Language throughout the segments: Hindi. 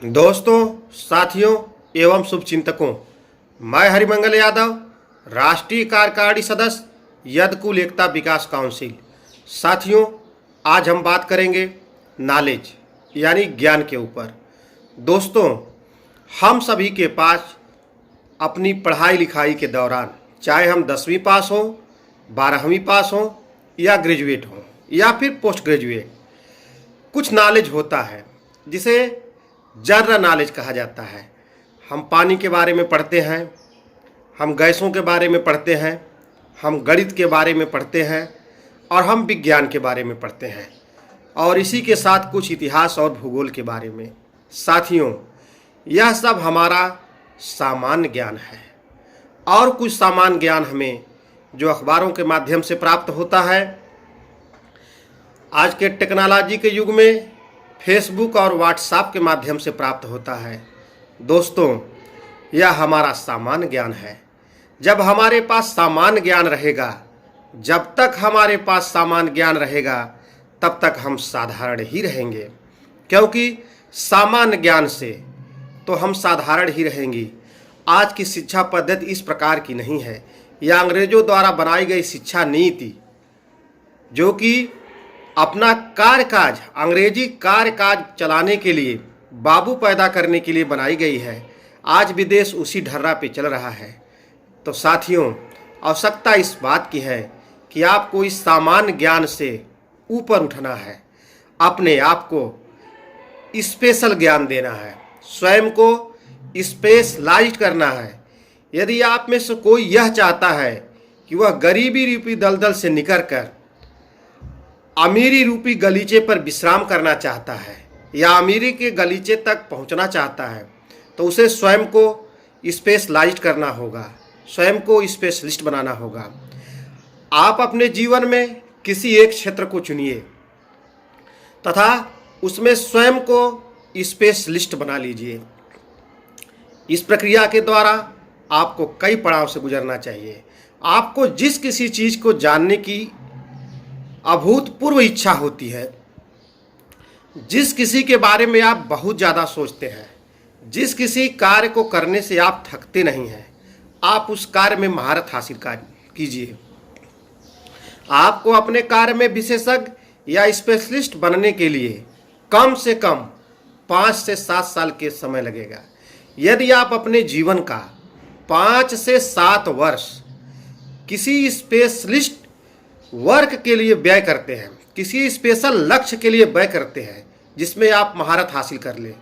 दोस्तों, साथियों एवं शुभचिंतकों, मैं हरिमंगल यादव, राष्ट्रीय कार्यकारिणी सदस्य यदकुल एकता विकास काउंसिल। साथियों, आज हम बात करेंगे नॉलेज यानी ज्ञान के ऊपर। दोस्तों, हम सभी के पास अपनी पढ़ाई लिखाई के दौरान, चाहे हम 10वीं पास हों, 12वीं पास हों या ग्रेजुएट हों या फिर पोस्ट ग्रेजुएट, कुछ नॉलेज होता है जिसे जनरल नॉलेज कहा जाता है। हम पानी के बारे में पढ़ते हैं, हम गैसों के बारे में पढ़ते हैं, हम गणित के बारे में पढ़ते हैं और हम विज्ञान के बारे में पढ़ते हैं और इसी के साथ कुछ इतिहास और भूगोल के बारे में। साथियों, यह सब हमारा सामान्य ज्ञान है और कुछ सामान्य ज्ञान हमें जो अखबारों के माध्यम से प्राप्त होता है। आज के टेक्नोलॉजी के युग में फेसबुक और व्हाट्सएप के माध्यम से प्राप्त होता है। दोस्तों, यह हमारा सामान्य ज्ञान है। जब हमारे पास सामान्य ज्ञान रहेगा, जब तक हमारे पास सामान्य ज्ञान रहेगा, तब तक हम साधारण ही रहेंगे, क्योंकि सामान्य ज्ञान से तो हम साधारण ही रहेंगे। आज की शिक्षा पद्धति इस प्रकार की नहीं है। यह अंग्रेजों द्वारा बनाई गई शिक्षा नीति, जो कि अपना कार्यकाज, अंग्रेजी कार्यकाज चलाने के लिए, बाबू पैदा करने के लिए बनाई गई है। आज भी देश उसी ढर्रा पे चल रहा है। तो साथियों, आवश्यकता इस बात की है कि आपको इस सामान्य ज्ञान से ऊपर उठना है, अपने आप को स्पेशल ज्ञान देना है, स्वयं को स्पेशलाइज करना है। यदि आप में से कोई यह चाहता है कि वह गरीबी रूपी दलदल से निकलकर अमीरी रूपी गलीचे पर विश्राम करना चाहता है या अमीरी के गलीचे तक पहुंचना चाहता है, तो उसे स्वयं को स्पेशलाइज्ड करना होगा, स्वयं को स्पेशलिस्ट बनाना होगा। आप अपने जीवन में किसी एक क्षेत्र को चुनिए तथा उसमें स्वयं को स्पेशलिस्ट बना लीजिए। इस प्रक्रिया के द्वारा आपको कई पड़ाव से गुजरना चाहिए। आपको जिस किसी चीज़ को जानने की अभूतपूर्व इच्छा होती है, जिस किसी के बारे में आप बहुत ज़्यादा सोचते हैं, जिस किसी कार्य को करने से आप थकते नहीं हैं, आप उस कार्य में महारत हासिल कीजिए। आपको अपने कार्य में विशेषज्ञ या स्पेशलिस्ट बनने के लिए कम से कम 5 से 7 साल के समय लगेगा। यदि आप अपने जीवन का 5 से 7 वर्ष किसी स्पेशलिस्ट वर्क के लिए व्यय करते हैं, किसी स्पेशल लक्ष्य के लिए व्यय करते हैं जिसमें आप महारत हासिल कर लें।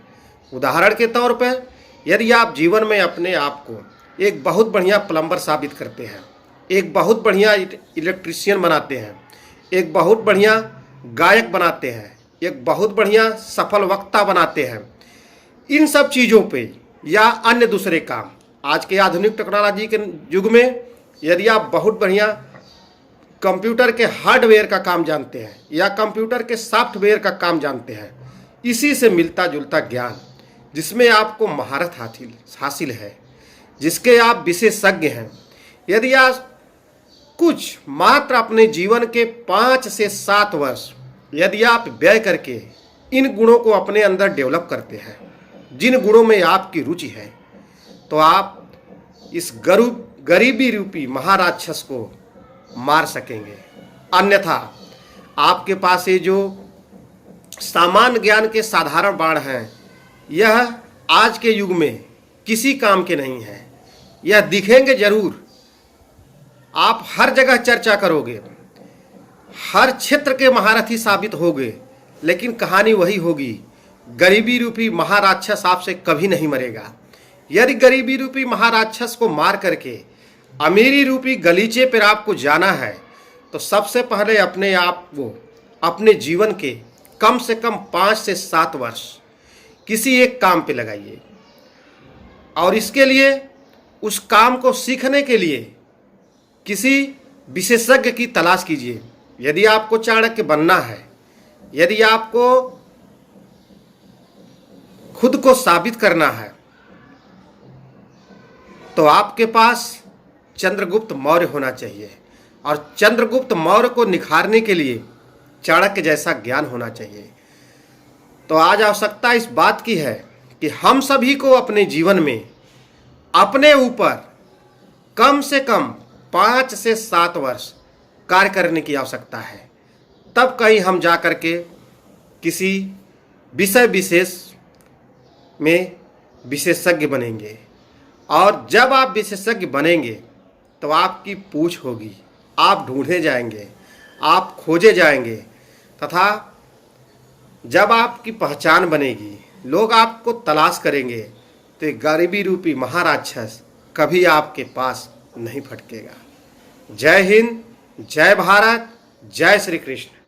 उदाहरण के तौर पर, यदि आप जीवन में अपने आप को एक बहुत बढ़िया प्लम्बर साबित करते हैं, एक बहुत बढ़िया इलेक्ट्रीशियन बनाते हैं, एक बहुत बढ़िया गायक बनाते हैं, एक बहुत बढ़िया सफल वक्ता बनाते हैं, इन सब चीज़ों पे या अन्य दूसरे काम, आज के आधुनिक टेक्नोलॉजी के युग में यदि आप बहुत बढ़िया कंप्यूटर के हार्डवेयर का काम जानते हैं या कंप्यूटर के सॉफ्टवेयर का काम जानते हैं, इसी से मिलता जुलता ज्ञान जिसमें आपको महारत हासिल है, जिसके आप विशेषज्ञ हैं, यदि आप कुछ मात्र अपने जीवन के 5 से 7 वर्ष यदि आप व्यय करके इन गुणों को अपने अंदर डेवलप करते हैं, जिन गुणों में आपकी रुचि है, तो आप इस गरीबी रूपी महाराक्षस को मार सकेंगे। अन्यथा आपके पास ये जो सामान्य ज्ञान के साधारण बाण हैं, यह आज के युग में किसी काम के नहीं हैं। यह दिखेंगे जरूर, आप हर जगह चर्चा करोगे, हर क्षेत्र के महारथी साबित होगे, लेकिन कहानी वही होगी, गरीबी रूपी महाराक्षस आपसे कभी नहीं मरेगा। यदि गरीबी रूपी महाराक्षस को मार करके अमीरी रूपी गलीचे पर आपको जाना है, तो सबसे पहले अपने आप को अपने जीवन के कम से कम 5 से 7 वर्ष किसी एक काम पे लगाइए और इसके लिए, उस काम को सीखने के लिए किसी विशेषज्ञ की तलाश कीजिए। यदि आपको चाणक्य बनना है, यदि आपको खुद को साबित करना है, तो आपके पास चंद्रगुप्त मौर्य होना चाहिए और चंद्रगुप्त मौर्य को निखारने के लिए चाणक्य जैसा ज्ञान होना चाहिए। तो आज आवश्यकता इस बात की है कि हम सभी को अपने जीवन में अपने ऊपर कम से कम 5 से 7 वर्ष कार्य करने की आवश्यकता है। तब कहीं हम जा कर के किसी विषय विशेष में विशेषज्ञ बनेंगे। और जब आप विशेषज्ञ बनेंगे तो आपकी पूछ होगी, आप ढूंढे जाएंगे, आप खोजे जाएंगे, तथा जब आपकी पहचान बनेगी, लोग आपको तलाश करेंगे, तो ये गरीबी रूपी महाराक्षस कभी आपके पास नहीं फटकेगा। जय हिंद, जय भारत, जय श्री कृष्ण।